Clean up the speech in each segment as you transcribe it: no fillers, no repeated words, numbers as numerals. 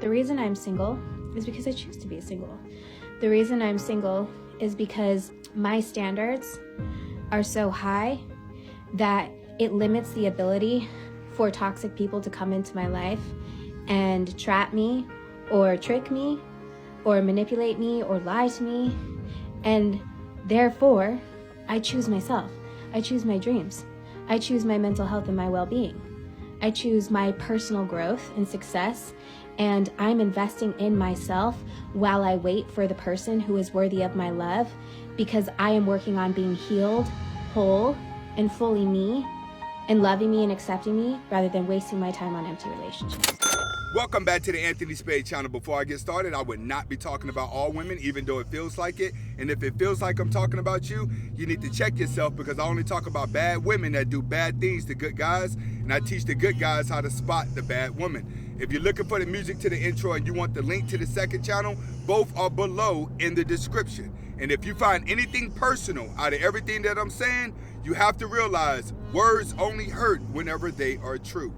The reason I'm single is because I choose to be single. The reason I'm single is because my standards are so high that it limits the ability for toxic people to come into my life and trap me or trick me or manipulate me or lie to me. And therefore, I choose myself. I choose my dreams. I choose my mental health and my well-being. I choose my personal growth and success, and I'm investing in myself while I wait for the person who is worthy of my love, because I am working on being healed, whole, and fully me, and loving me and accepting me rather than wasting my time on empty relationships. Welcome back to the Anthony Spade channel. Before I get started, I would not be talking about all women, even though it feels like it. And if it feels like I'm talking about you, you need to check yourself, because I only talk about bad women that do bad things to good guys, and I teach the good guys how to spot the bad women. If you're looking for the music to the intro and you want the link to the second channel, both are below in the description. And if you find anything personal out of everything that I'm saying, you have to realize words only hurt whenever they are true.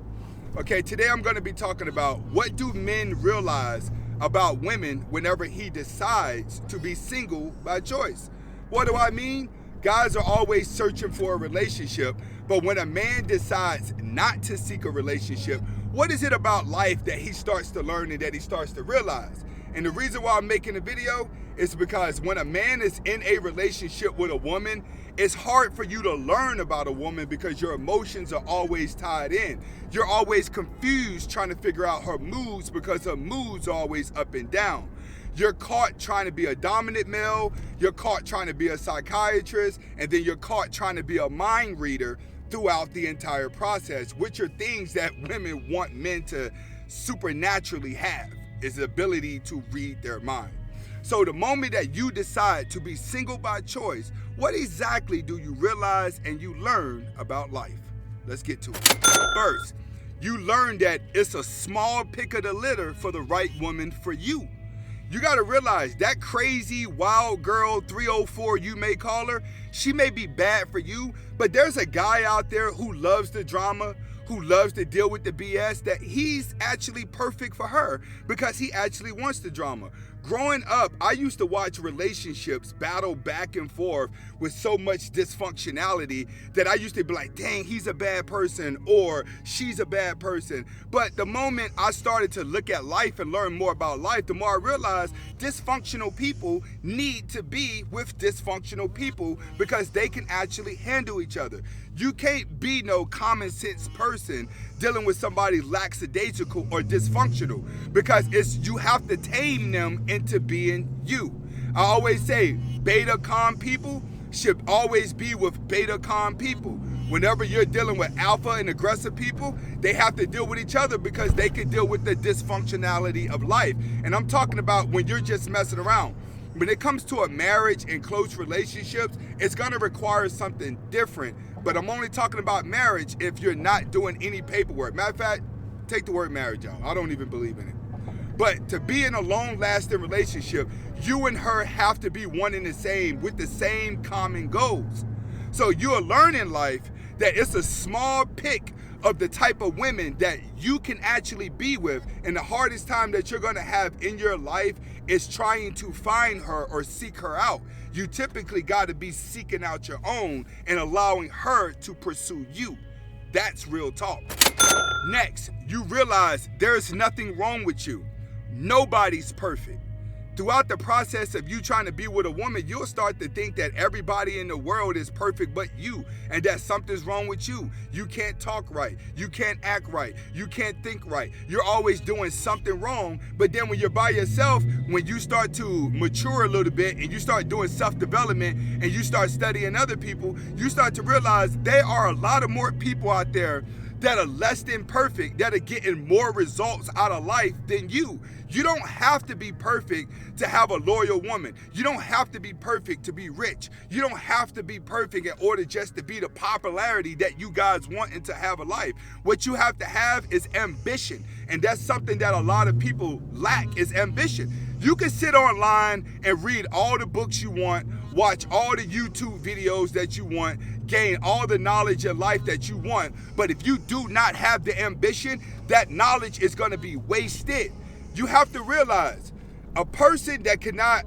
Okay, today I'm going to be talking about what do men realize about women whenever he decides to be single by choice. What do I mean? Guys are always searching for a relationship, but when a man decides not to seek a relationship, what is it about life that he starts to learn and that he starts to realize? And the reason why I'm making a video is because when a man is in a relationship with a woman, it's hard for you to learn about a woman because your emotions are always tied in. You're always confused trying to figure out her moods because her moods are always up and down. You're caught trying to be a dominant male, you're caught trying to be a psychiatrist, and then you're caught trying to be a mind reader throughout the entire process, which are things that women want men to supernaturally have, is the ability to read their mind. So the moment that you decide to be single by choice, what exactly do you realize and you learn about life? Let's get to it. First, you learn that it's a small pick of the litter for the right woman for you. You got to realize that crazy wild girl 304, you may call her, she may be bad for you, but there's a guy out there who loves the drama, who loves to deal with the BS, that he's actually perfect for her because he actually wants the drama. Growing up, I used to watch relationships battle back and forth with so much dysfunctionality that I used to be like, dang, he's a bad person or she's a bad person. But the moment I started to look at life and learn more about life, the more I realized dysfunctional people need to be with dysfunctional people because they can actually handle each other. You can't be no common sense person dealing with somebody lackadaisical or dysfunctional, because you have to tame them into being you. I always say beta calm people should always be with beta calm people. Whenever you're dealing with alpha and aggressive people, they have to deal with each other because they can deal with the dysfunctionality of life. And I'm talking about when you're just messing around. When it comes to a marriage and close relationships, it's gonna require something different. But I'm only talking about marriage if you're not doing any paperwork. Matter of fact, take the word marriage out. I don't even believe in it. But to be in a long-lasting relationship, you and her have to be one and the same with the same common goals. So you'll learn in life that it's a small pick of the type of women that you can actually be with, and the hardest time that you're gonna have in your life is trying to find her or seek her out. You typically gotta be seeking out your own and allowing her to pursue you. That's real talk. Next, you realize there's nothing wrong with you. Nobody's perfect. Throughout the process of you trying to be with a woman, you'll start to think that everybody in the world is perfect but you, and that something's wrong with you. You can't talk right, you can't act right, you can't think right. You're always doing something wrong, but then when you're by yourself, when you start to mature a little bit and you start doing self-development and you start studying other people, you start to realize there are a lot of more people out there that are less than perfect, that are getting more results out of life than you. You don't have to be perfect to have a loyal woman. You don't have to be perfect to be rich. You don't have to be perfect in order just to be the popularity that you guys want and to have a life. What you have to have is ambition. And that's something that a lot of people lack, is ambition. You can sit online and read all the books you want, watch all the YouTube videos that you want, gain all the knowledge in life that you want, but if you do not have the ambition, that knowledge is going to be wasted. You have to realize a person that cannot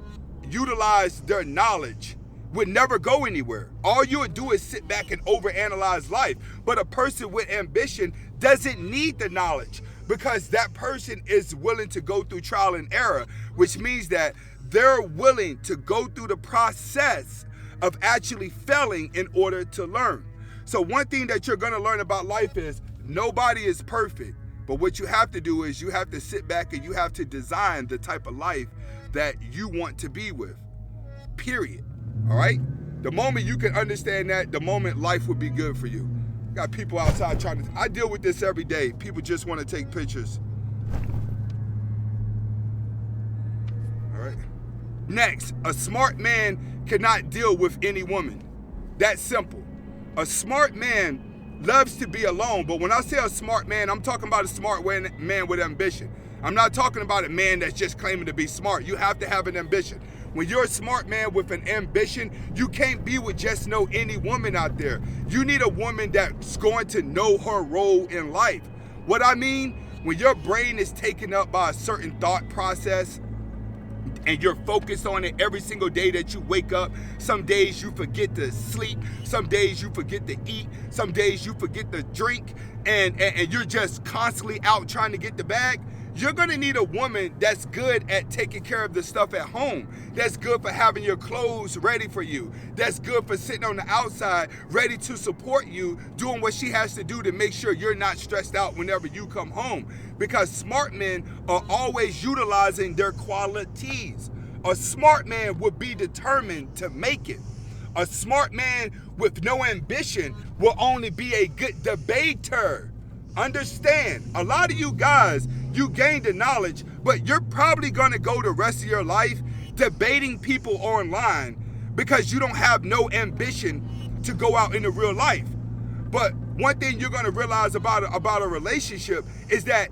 utilize their knowledge would never go anywhere. All you would do is sit back and overanalyze life. But a person with ambition doesn't need the knowledge because that person is willing to go through trial and error, which means that they're willing to go through the process of actually failing in order to learn. So one thing that you're going to learn about life is nobody is perfect. But what you have to do is you have to sit back and you have to design the type of life that you want to be with. Period. All right? The moment you can understand that, the moment life will be good for you. Got people outside trying to... I deal with this every day. People just want to take pictures. All right? Next, a smart man cannot deal with any woman. That's simple. A smart man loves to be alone, but when I say a smart man, I'm talking about a smart man with ambition. I'm not talking about a man that's just claiming to be smart. You have to have an ambition. When you're a smart man with an ambition, you can't be with just any woman out there. You need a woman that's going to know her role in life. What I mean, when your brain is taken up by a certain thought process, and you're focused on it every single day that you wake up. Some days you forget to sleep. Some days you forget to eat. Some days you forget to drink. And you're just constantly out trying to get the bag. You're going to need a woman that's good at taking care of the stuff at home. That's good for having your clothes ready for you. That's good for sitting on the outside, ready to support you, doing what she has to do to make sure you're not stressed out whenever you come home. Because smart men are always utilizing their qualities. A smart man would be determined to make it. A smart man with no ambition will only be a good debater. Understand, a lot of you guys, you gain the knowledge, but you're probably going to go the rest of your life debating people online because you don't have no ambition to go out into real life. But one thing you're going to realize about a relationship is that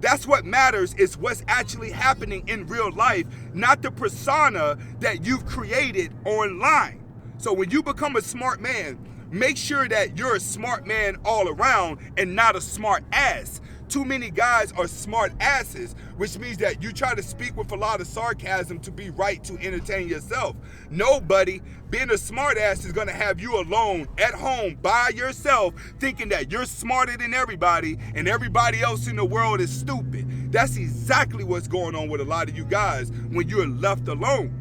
that's what matters, is what's actually happening in real life, not the persona that you've created online. So when you become a smart man, make sure that you're a smart man all around and not a smart ass. Too many guys are smart asses, which means that you try to speak with a lot of sarcasm to be right to entertain yourself. Nobody, being a smart ass is going to have you alone at home by yourself thinking that you're smarter than everybody and everybody else in the world is stupid. That's exactly what's going on with a lot of you guys when you're left alone.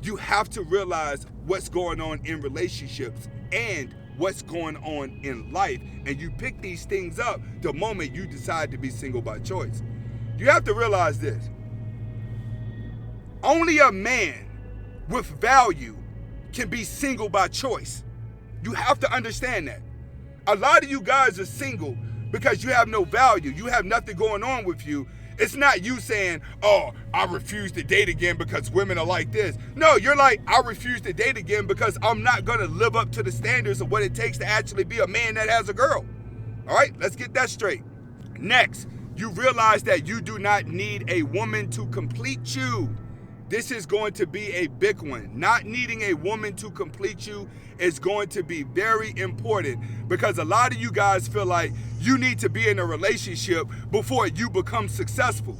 You have to realize what's going on in relationships and what's going on in life, and you pick these things up the moment you decide to be single by choice. You have to realize this. Only a man with value can be single by choice. You have to understand that. A lot of you guys are single because you have no value. You have nothing going on with you. It's not you saying, oh, I refuse to date again because women are like this. No, you're like, I refuse to date again because I'm not going to live up to the standards of what it takes to actually be a man that has a girl. All right, let's get that straight. Next, you realize that you do not need a woman to complete you. This is going to be a big one. Not needing a woman to complete you is going to be very important because a lot of you guys feel like you need to be in a relationship before you become successful.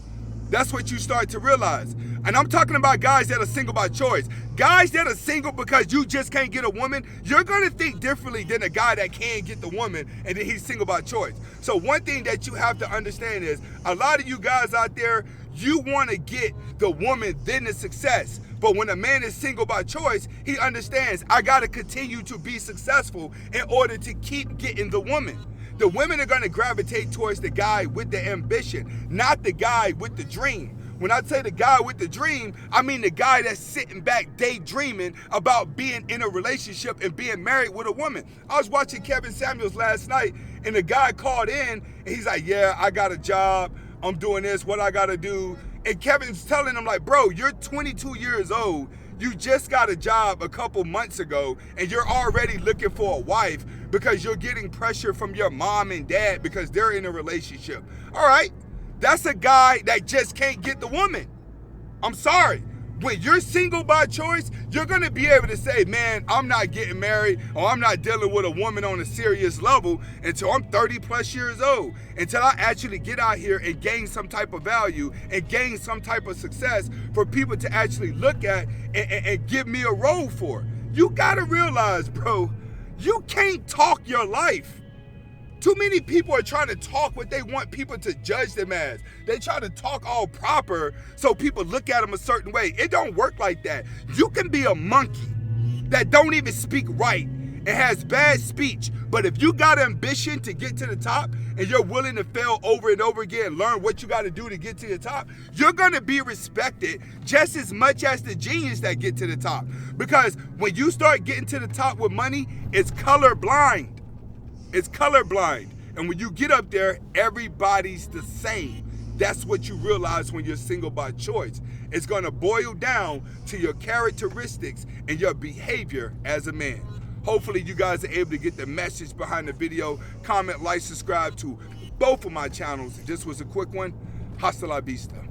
That's what you start to realize. And I'm talking about guys that are single by choice. Guys that are single because you just can't get a woman, you're going to think differently than a guy that can get the woman and then he's single by choice. So one thing that you have to understand is a lot of you guys out there, you want to get the woman, then the success. But when a man is single by choice, he understands, I got to continue to be successful in order to keep getting the woman. The women are going to gravitate towards the guy with the ambition, not the guy with the dream. When I say the guy with the dream, I mean the guy that's sitting back daydreaming about being in a relationship and being married with a woman. I was watching Kevin Samuels last night, and the guy called in, and he's like, yeah, I got a job. I'm doing this, what I got to do. And Kevin's telling him like, bro, you're 22 years old. You just got a job a couple months ago, and you're already looking for a wife because you're getting pressure from your mom and dad because they're in a relationship. All right, that's a guy that just can't get the woman. I'm sorry. When you're single by choice, you're gonna be able to say, man, I'm not getting married, or I'm not dealing with a woman on a serious level until I'm 30 plus years old, until I actually get out here and gain some type of value and gain some type of success for people to actually look at and give me a role for. You gotta realize, bro, you can't talk your life. Too many people are trying to talk what they want people to judge them as. They try to talk all proper so people look at them a certain way. It don't work like that. You can be a monkey that don't even speak right and has bad speech, but if you got ambition to get to the top and you're willing to fail over and over again and learn what you got to do to get to the top, you're going to be respected just as much as the genius that get to the top. Because when you start getting to the top with money, it's colorblind. It's colorblind. And when you get up there, everybody's the same. That's what you realize when you're single by choice. It's going to boil down to your characteristics and your behavior as a man. Hopefully you guys are able to get the message behind the video. Comment, like, subscribe to both of my channels. This was a quick one. Hasta la vista.